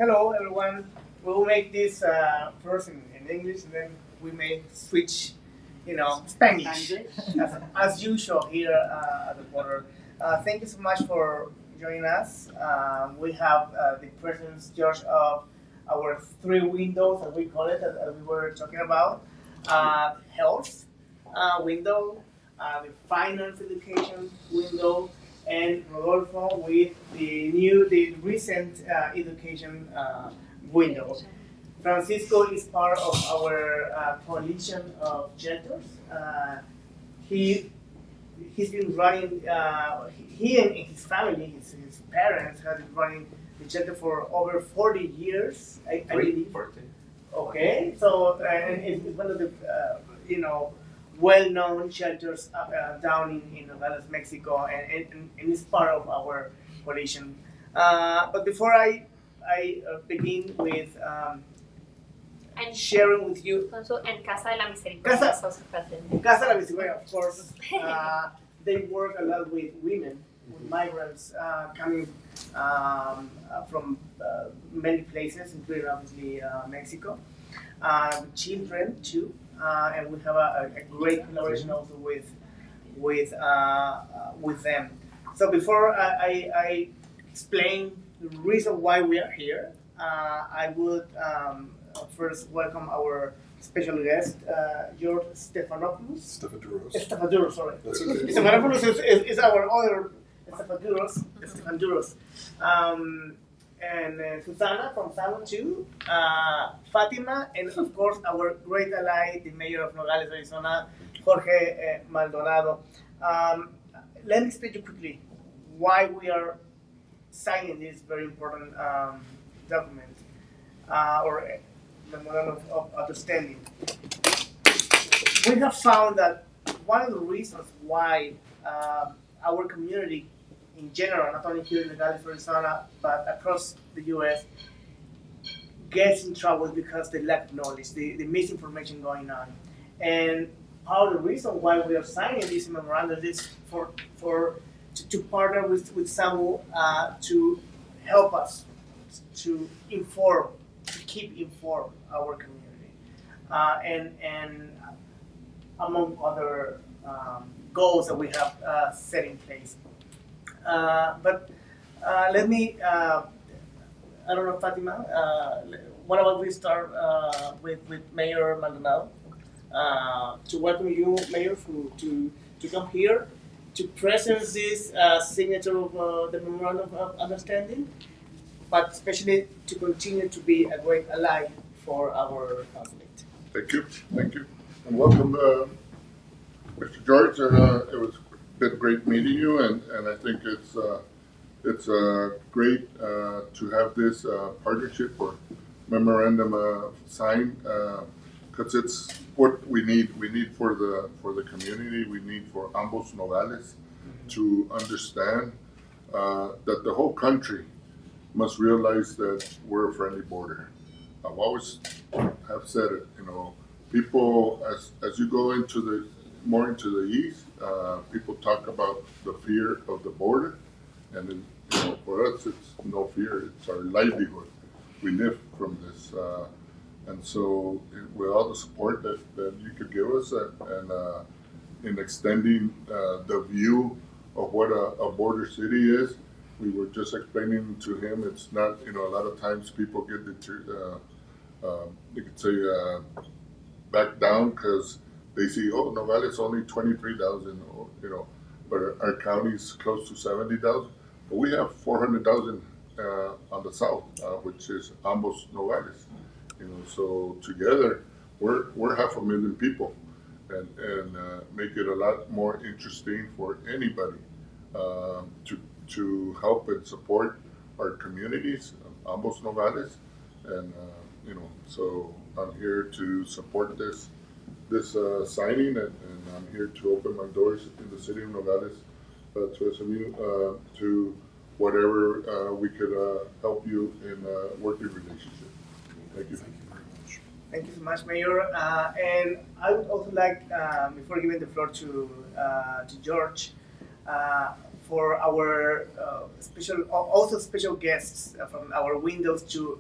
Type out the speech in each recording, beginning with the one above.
Hello, everyone. We'll make this first in English, and then we may switch, Spanish, as usual here at the border. Thank you so much for joining us. We have the presence, George, of our three windows, as we call it, as we were talking about. Health window, the finance education window, and Rodolfo with the recent education window. Francisco is part of our coalition of shelters. He's been running. He and his family, his parents, have been running the shelter for over 40 years. I believe. 40. Okay, so and it's one of the well-known shelters down in Nogales, Mexico, and it's part of our coalition. But before I begin with sharing with you. En Casa de la Misericordia. Casa de la Misericordia, of course. They work a lot with women, with migrants coming from many places, including obviously Mexico. Children too, and we have a great collaboration also with them. So before I explain the reason why we are here, I would first welcome our special guest, George Stephanopoulos. Stephanopoulos, sorry. Stephanopoulos is our other Stephanopoulos. And Susana from Salon too, Fatima, and of course our great ally, the mayor of Nogales, Arizona, Jorge Maldonado. Let me explain to you quickly why we are signing this very important document or memorandum of understanding. We have found that one of the reasons why our community in general, not only here in Nogales, Arizona, but across the U.S., gets in trouble because they lack knowledge, the misinformation going on. And part of the reason why we are signing this memorandum is to partner with someone to help us to keep informed our community, and among other goals that we have set in place. But let me, I don't know, Fatima, what about we start with Mayor Maldonado to welcome you, Mayor, to come here to present this signature of the Memorandum of Understanding, but especially to continue to be a great ally for our conflict. Thank you, and welcome, Mr. George. It was been great meeting you, and I think it's great to have this partnership or memorandum signed because it's what we need. We need for the community. We need for ambos Nogales to understand that the whole country must realize that we're a friendly border. I've always have said it. People as you go more into the east, people talk about the fear of the border, and then, for us it's no fear, it's our livelihood. We live from this, and so with all the support that you could give us and in extending the view of what a border city is, we were just explaining to him it's not, a lot of times people get you could say back down because they see, Nogales only 23,000, but our county's close to 70,000. But we have 400,000 on the south, which is ambos Nogales. So together we're 500,000 people, and make it a lot more interesting for anybody to help and support our communities, ambos Nogales, and so I'm here to support this signing, and I'm here to open my doors in the city of Nogales to SMU to whatever we could help you in a working relationship. Thank you. Thank you very much. Thank you so much, Mayor. And I would also like, before giving the floor to George, for our special guests from our windows to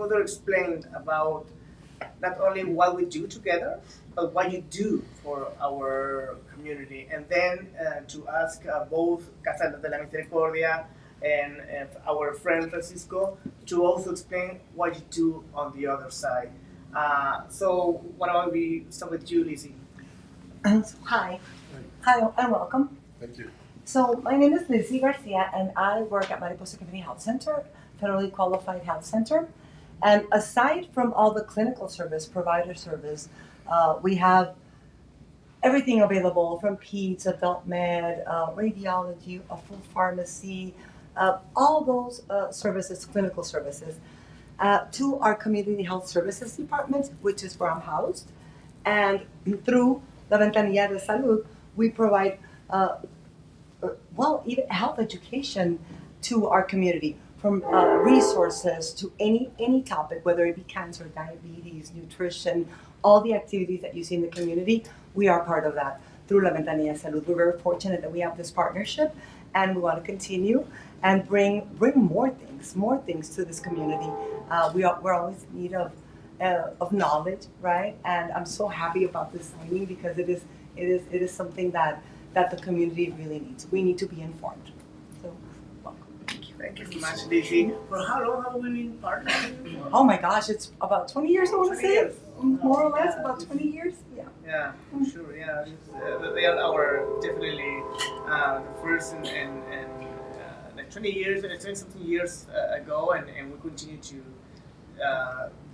further explain about not only what we do together, but what you do for our community, and then to ask both Casa de la Misericordia and our friend Francisco to also explain what you do on the other side. So why don't we start with you, Lizzie? Hi, and welcome. Thank you. So my name is Lizzie Garcia, and I work at Mariposa Community Health Center, federally qualified health center. And aside from all the clinical service, provider service, we have everything available from peds, adult med, radiology, a full pharmacy, all those services, clinical services, to our community health services department, which is where I'm housed. And through the Ventanilla de Salud, we provide, even health education to our community, from resources to any topic, whether it be cancer, diabetes, nutrition, all the activities that you see in the community, we are part of that through La Ventanilla de Salud. We're very fortunate that we have this partnership, and we want to continue and bring more things to this community. We're always in need of knowledge, right? And I'm so happy about this signing because it is something that the community really needs. We need to be informed. So, welcome. Thank you so much, Lizzie. For how long have we been partnering? Oh my gosh, it's about 20 years, I want to 20 say. years. More or less, Yeah. about 20 years. Yeah. Yeah, sure. Yeah, they are our definitely the first and like 20 years, 20 something years ago, and we continue to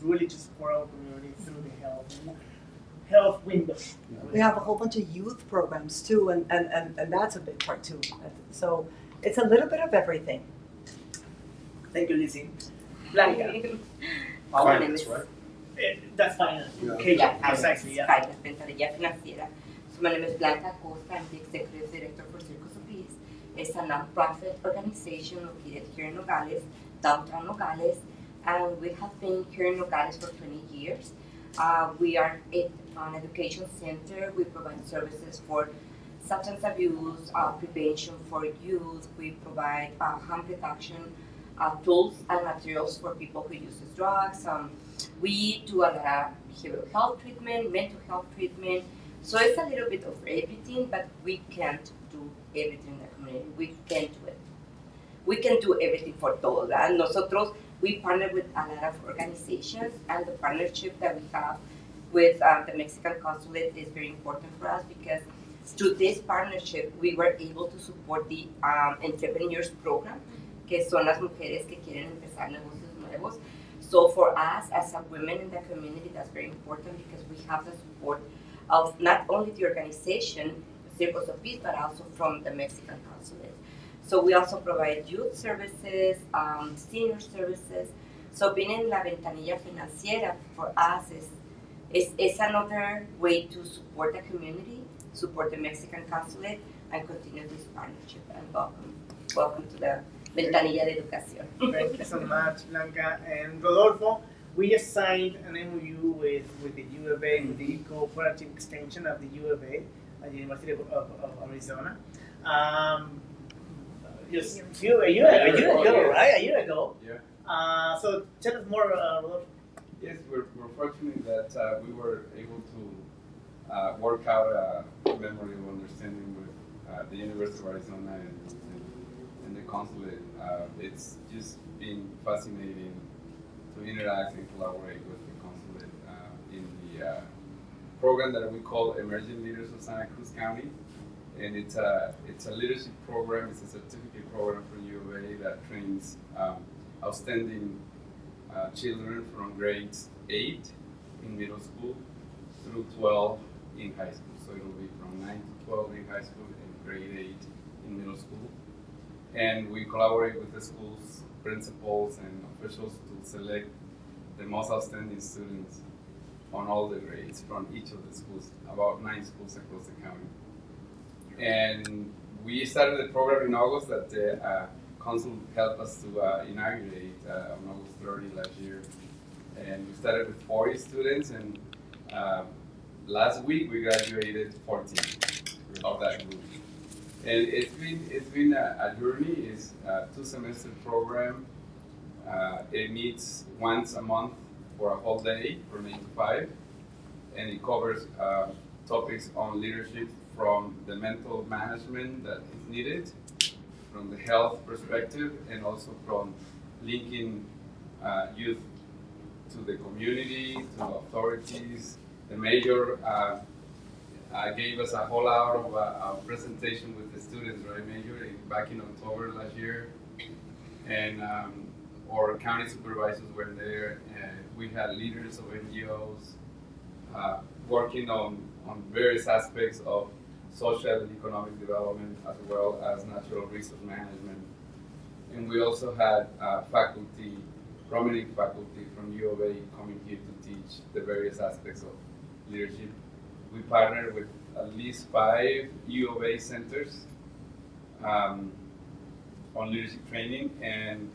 really to support our community through the health window. We have a whole bunch of youth programs too, and that's a big part too. So it's a little bit of everything. Thank you, Lizzie. Blanca. Finance, right? That's fine. Yeah. Okay, Yeah, precisely. Yeah. Finance, Ventanilla Financiera. So my name is Blanca Costa. I'm the executive director for Circus of Peace. It's a non-profit organization located here in Nogales, downtown Nogales, and we have been here in Nogales for 20 years. We are an education center. We provide services for substance abuse, prevention for youth. We provide harm reduction tools and materials for people who use drugs. We do a lot of behavioral health treatment, mental health treatment. So it's a little bit of everything, but we can't do everything in the community. We can't do it. We can do everything for todos. And nosotros, we partner with a lot of organizations, and the partnership that we have with the Mexican consulate is very important for us because through this partnership, we were able to support the entrepreneurs program, que son las mujeres que quieren empezar negocios nuevos. So for us, as a women in the community, that's very important because we have the support of not only the organization, Circus of Peace, but also from the Mexican consulate. So we also provide youth services, senior services. So being in La Ventanilla Financiera for us is another way to support the community, support the Mexican consulate, and continue this partnership. And welcome to the Ventanilla de Educación. Thank you so much, Blanca. And Rodolfo, we just signed an MOU with the U of A, with the cooperative extension of the U of A at the University of Arizona. Just a year ago. Yeah. So tell us more, Rodolfo. Yes, we're fortunate that we were able to work out a memorandum of understanding with the University of Arizona and the consulate. It's just been fascinating to interact and collaborate with the consulate in the program that we call Emerging Leaders of Santa Cruz County. And it's a leadership program. It's a certificate program for U of A that trains outstanding children from grades 8 in middle school through 12 in high school. So it'll be from 9 to 12 in high school and grade 8 in middle school. And we collaborate with the school's principals and officials to select the most outstanding students on all the grades from each of the schools, about 9 schools across the county. And we started the program in August that the council helped us to inaugurate on August 30 last year. And we started with 40 students, and last week we graduated 14 of that group. And it's been a journey. It's a 2-semester program It meets once a month for a whole day from 8 to 5, and it covers topics on leadership from the mental management that is needed, from the health perspective, and also from linking youth to the community, to authorities. The mayor gave us a whole hour of a presentation with the students, right, Major, back in October last year. And our county supervisors were there, and we had leaders of NGOs working on various aspects of social and economic development, as well as natural resource management. And we also had faculty, prominent faculty from U of A coming here to teach the various aspects of leadership. We partnered with at least 5 U of A centers on leadership training, and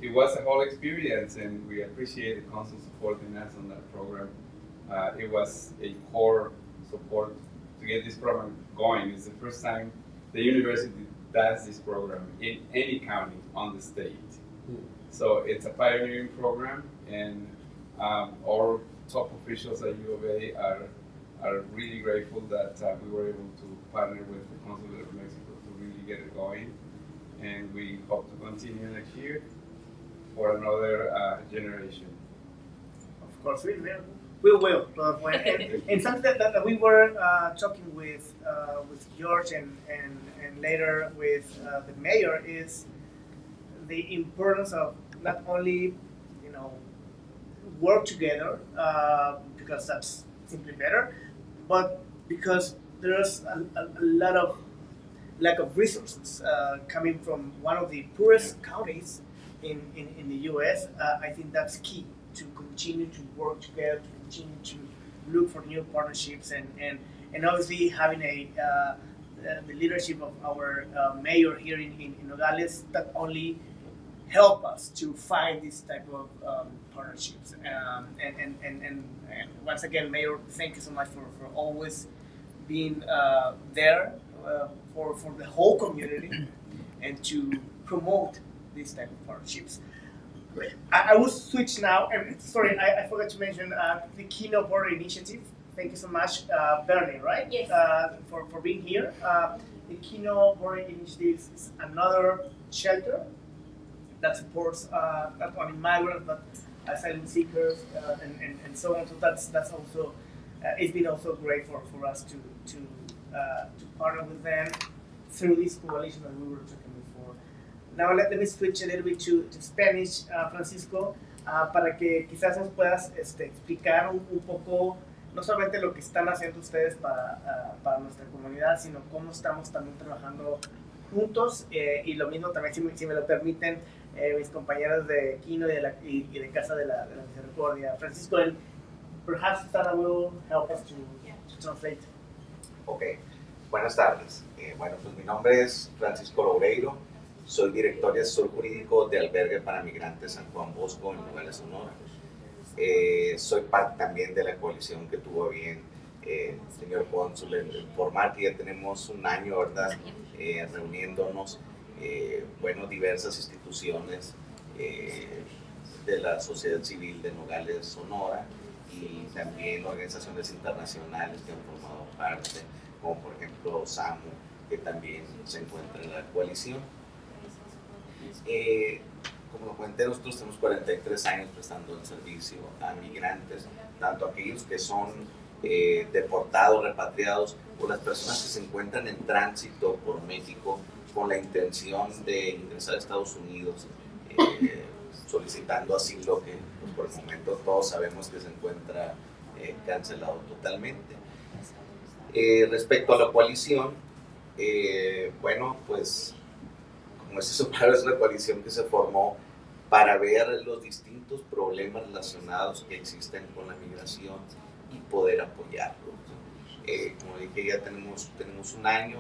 it was a whole experience, and we appreciate the council supporting us on that program. It was a core support to get this program going. It's the first time the university does this program in any county on the state. So it's a pioneering program, and our top officials at U of A are really grateful that we were able to partner with the Consulate of Mexico to really get it going. And we hope to continue next year for another generation. Of course, we will. And something that we were talking with George and later with the mayor is the importance of not only work together because that's simply better, but because there's a lot of lack of resources coming from one of the poorest counties in the U.S. I think that's key to continue to work together, to continue to look for new partnerships, and obviously having the leadership of our mayor here in Nogales that only help us to find this type of partnerships. And once again, Mayor, thank you so much for always being there for the whole community and to promote these type of partnerships. I will switch now, and sorry, I forgot to mention the Keynote Board Initiative. Thank you so much, Bernie, right? Yes. For being here. The Keynote Board Initiative is another shelter that supports not only migrants but asylum seekers and so on. So that's also it's been also great for us to partner with them through this coalition that we were talking before. Now let me switch a little bit to Spanish, Francisco, para que quizás nos puedas explicar un poco no solamente lo que están haciendo ustedes para nuestra comunidad, sino cómo estamos también trabajando juntos y lo mismo también, si me lo permiten, mis compañeros de Kino y de Casa de la Misericordia. Francisco, and perhaps Sara will help us to translate. Ok, buenas tardes. Bueno, pues mi nombre es Francisco Loureiro, soy director y asesor jurídico de Albergue para Migrantes San Juan Bosco en Nogales, Sonora. Soy parte también de la coalición que tuvo bien señor cónsul en informar que ya tenemos un año, ¿verdad? Reuniéndonos, bueno, diversas instituciones de la sociedad civil de Nogales, Sonora, y también organizaciones internacionales que han formado parte, como por ejemplo SAMU, que también se encuentra en la coalición. Como lo comenté, nosotros tenemos 43 años prestando el servicio a migrantes, tanto aquellos que son deportados, repatriados, o las personas que se encuentran en tránsito por México con la intención de ingresar a Estados Unidos solicitando asilo, que pues, por el momento todos sabemos que se encuentra cancelado totalmente. Respecto a la coalición, bueno, pues como es eso, es una coalición que se formó para ver los distintos problemas relacionados que existen con la migración y poder apoyarlos. Como dije, ya tenemos un año,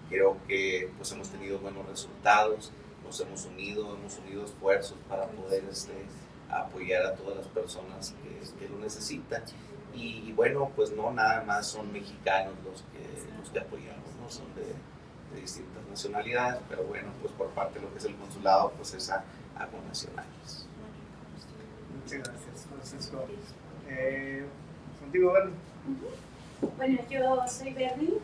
creo que pues hemos tenido buenos resultados, nos hemos unido esfuerzos para poder apoyar a todas las personas que lo necesitan. Y bueno, pues no nada más son mexicanos los que apoyamos, ¿no? Son de de distintas nacionalidades, pero bueno, pues por parte de lo que es el consulado, pues es a nacionales. Muchas gracias, Francisco. Contigo, Bernie. Bueno, yo soy Bernie,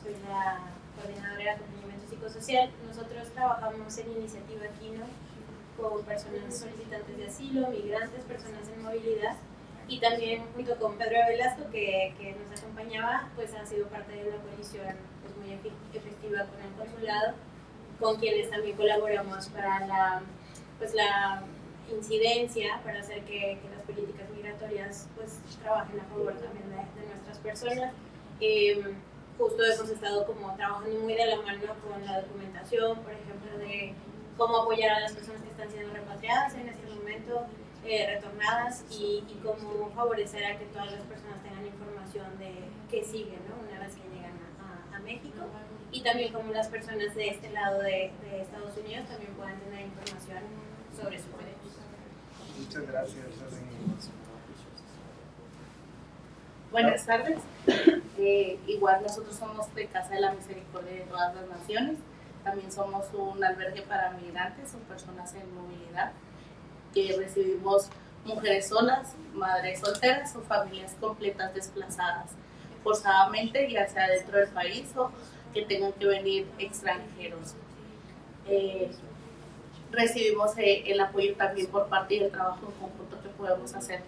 soy la coordinadora de acompañamiento psicosocial. Nosotros trabajamos en iniciativa aquí, ¿no? Con personas solicitantes de asilo, migrantes, personas en movilidad, y también junto con Pedro Velasco, que nos acompañaba, pues ha sido parte de una coalición pues, muy efectiva con el consulado, con quienes también colaboramos para la incidencia, para hacer que las políticas migratorias pues trabajen a favor también de nuestras personas. Justo hemos estado como trabajando muy de la mano con la documentación, por ejemplo, de cómo apoyar a las personas que están siendo repatriadas en este momento, retornadas, y cómo favorecer a que todas las personas tengan información de qué sigue, ¿no? Una vez que llegan a México, y también cómo las personas de este lado de Estados Unidos también puedan tener información sobre sus derechos. Muchas gracias. Buenas tardes. Igual nosotros somos de Casa de la Misericordia de todas las Naciones. También somos un albergue para migrantes o personas en movilidad, que recibimos mujeres solas, madres solteras o familias completas desplazadas forzadamente, ya sea dentro del país o que tengan que venir extranjeros. Recibimos el apoyo también por parte del trabajo en conjunto que podemos hacer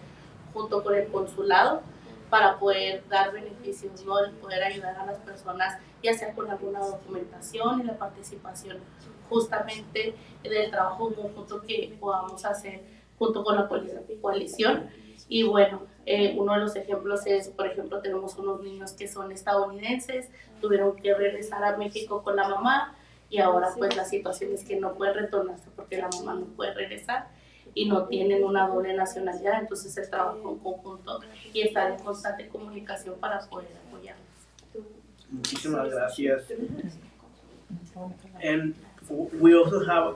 junto con el consulado para poder dar beneficios, ¿no? El poder ayudar a las personas, ya sea con alguna documentación y la participación justamente del trabajo en conjunto que podamos hacer junto con la coalición. Y bueno, uno de los ejemplos es, por ejemplo, tenemos unos niños que son estadounidenses, tuvieron que regresar a México con la mamá, y ahora pues la situación es que no pueden retornarse porque la mamá no puede regresar y no tienen una doble nacionalidad, entonces el trabajo en conjunto y estar en constante comunicación para poder apoyarlos. Muchísimas gracias. And we also have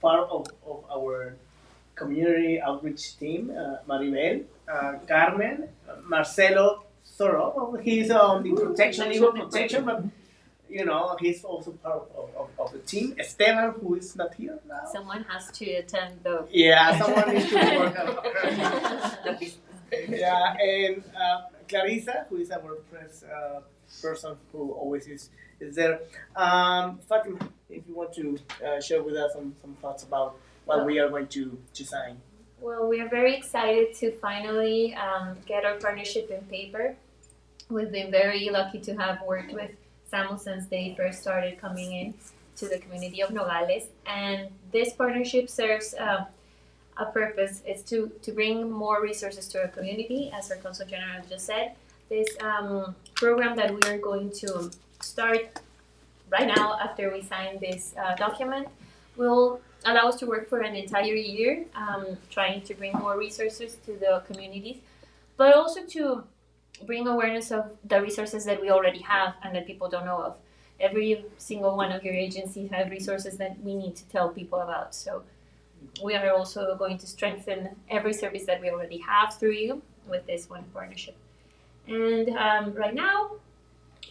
part of our community outreach team, Maribel, Carmen, Marcelo Soro. Well, he's on the protection, legal protection, but you know, he's also part of the team. Esteban, who is not here now. Someone has to attend the... Yeah, someone needs to work on it. Yeah, and Clarissa, who is our press person who always is there. Fatima, if you want to share with us some thoughts about what we are going to sign. Well, we are very excited to finally get our partnership in paper. We've been very lucky to have worked with SAMU since they first started coming in to the community of Nogales, and this partnership serves a purpose. It's to bring more resources to our community, as our Consul General just said. This program that we are going to start right now after we sign this document will allow us to work for an entire year, trying to bring more resources to the communities, but also to bring awareness of the resources that we already have and that people don't know of. Every single one of your agencies have resources that we need to tell people about. So we are also going to strengthen every service that we already have through you with this one partnership. And right now,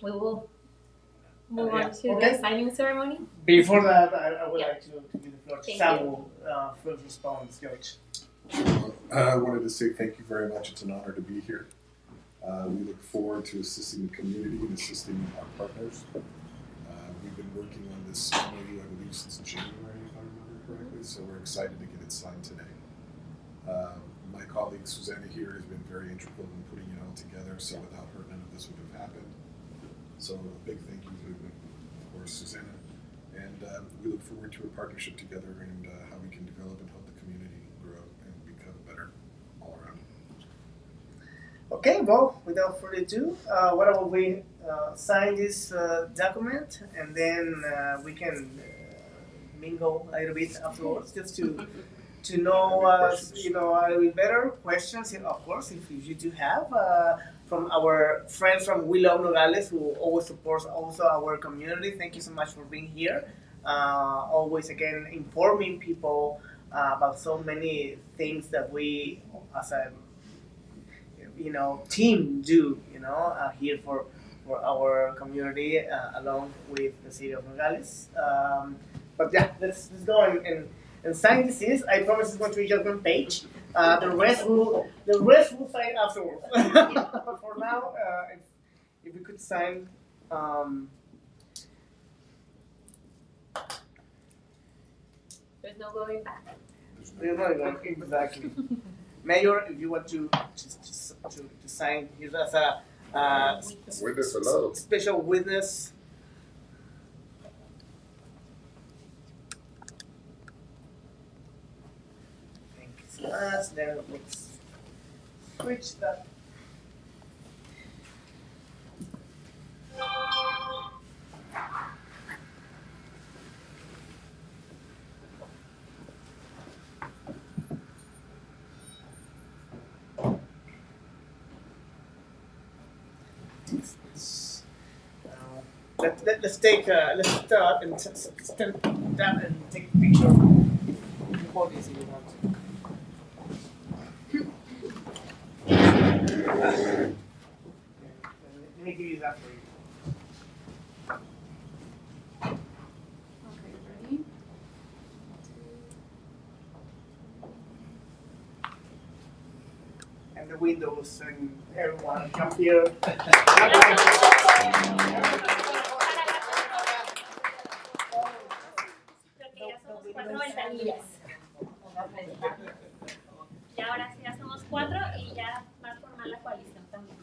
we will move on to the signing ceremony. Before that, I would like to give the floor to Thank Samuel, first response, George. I wanted to say thank you very much. It's an honor to be here. We look forward to assisting the community and assisting our partners. We've been working on this MOU, I believe, since January, if I remember correctly, so we're excited to get it signed today. My colleague Susanna here has been very integral in putting it all together, so without her, none of this would have happened. So a big thank you to, of course, Susanna. And we look forward to a partnership together and how we can develop and help the community grow and become better all around. Okay, well, without further ado, why don't we sign this document, and then we can mingle a little bit afterwards, just to know us, you know, a little bit better. Questions, of course, if you do have, from our friends from We Love Nogales, who always supports also our community. Thank you so much for being here. Always, again, informing people about so many things that we, as a team do, here for our community along with the city of Nogales. But yeah, let's go and sign this. I promise it's going to be just one page. The rest will sign afterwards. But for now, if we could sign. There's no going back. There's no going exactly. Mayor, if you want to sign, here's as a Witness allowed. special witness. Thank you so much. Then let's switch that. Let's take let's start and stand down and take a picture. Hold this if you want to. Let me give you that for you. Okay, ready? And the windows and everyone come here. Creo que ya somos 4 ventanillas. Ya ahora sí ya somos 4 y ya más formal la coalición también.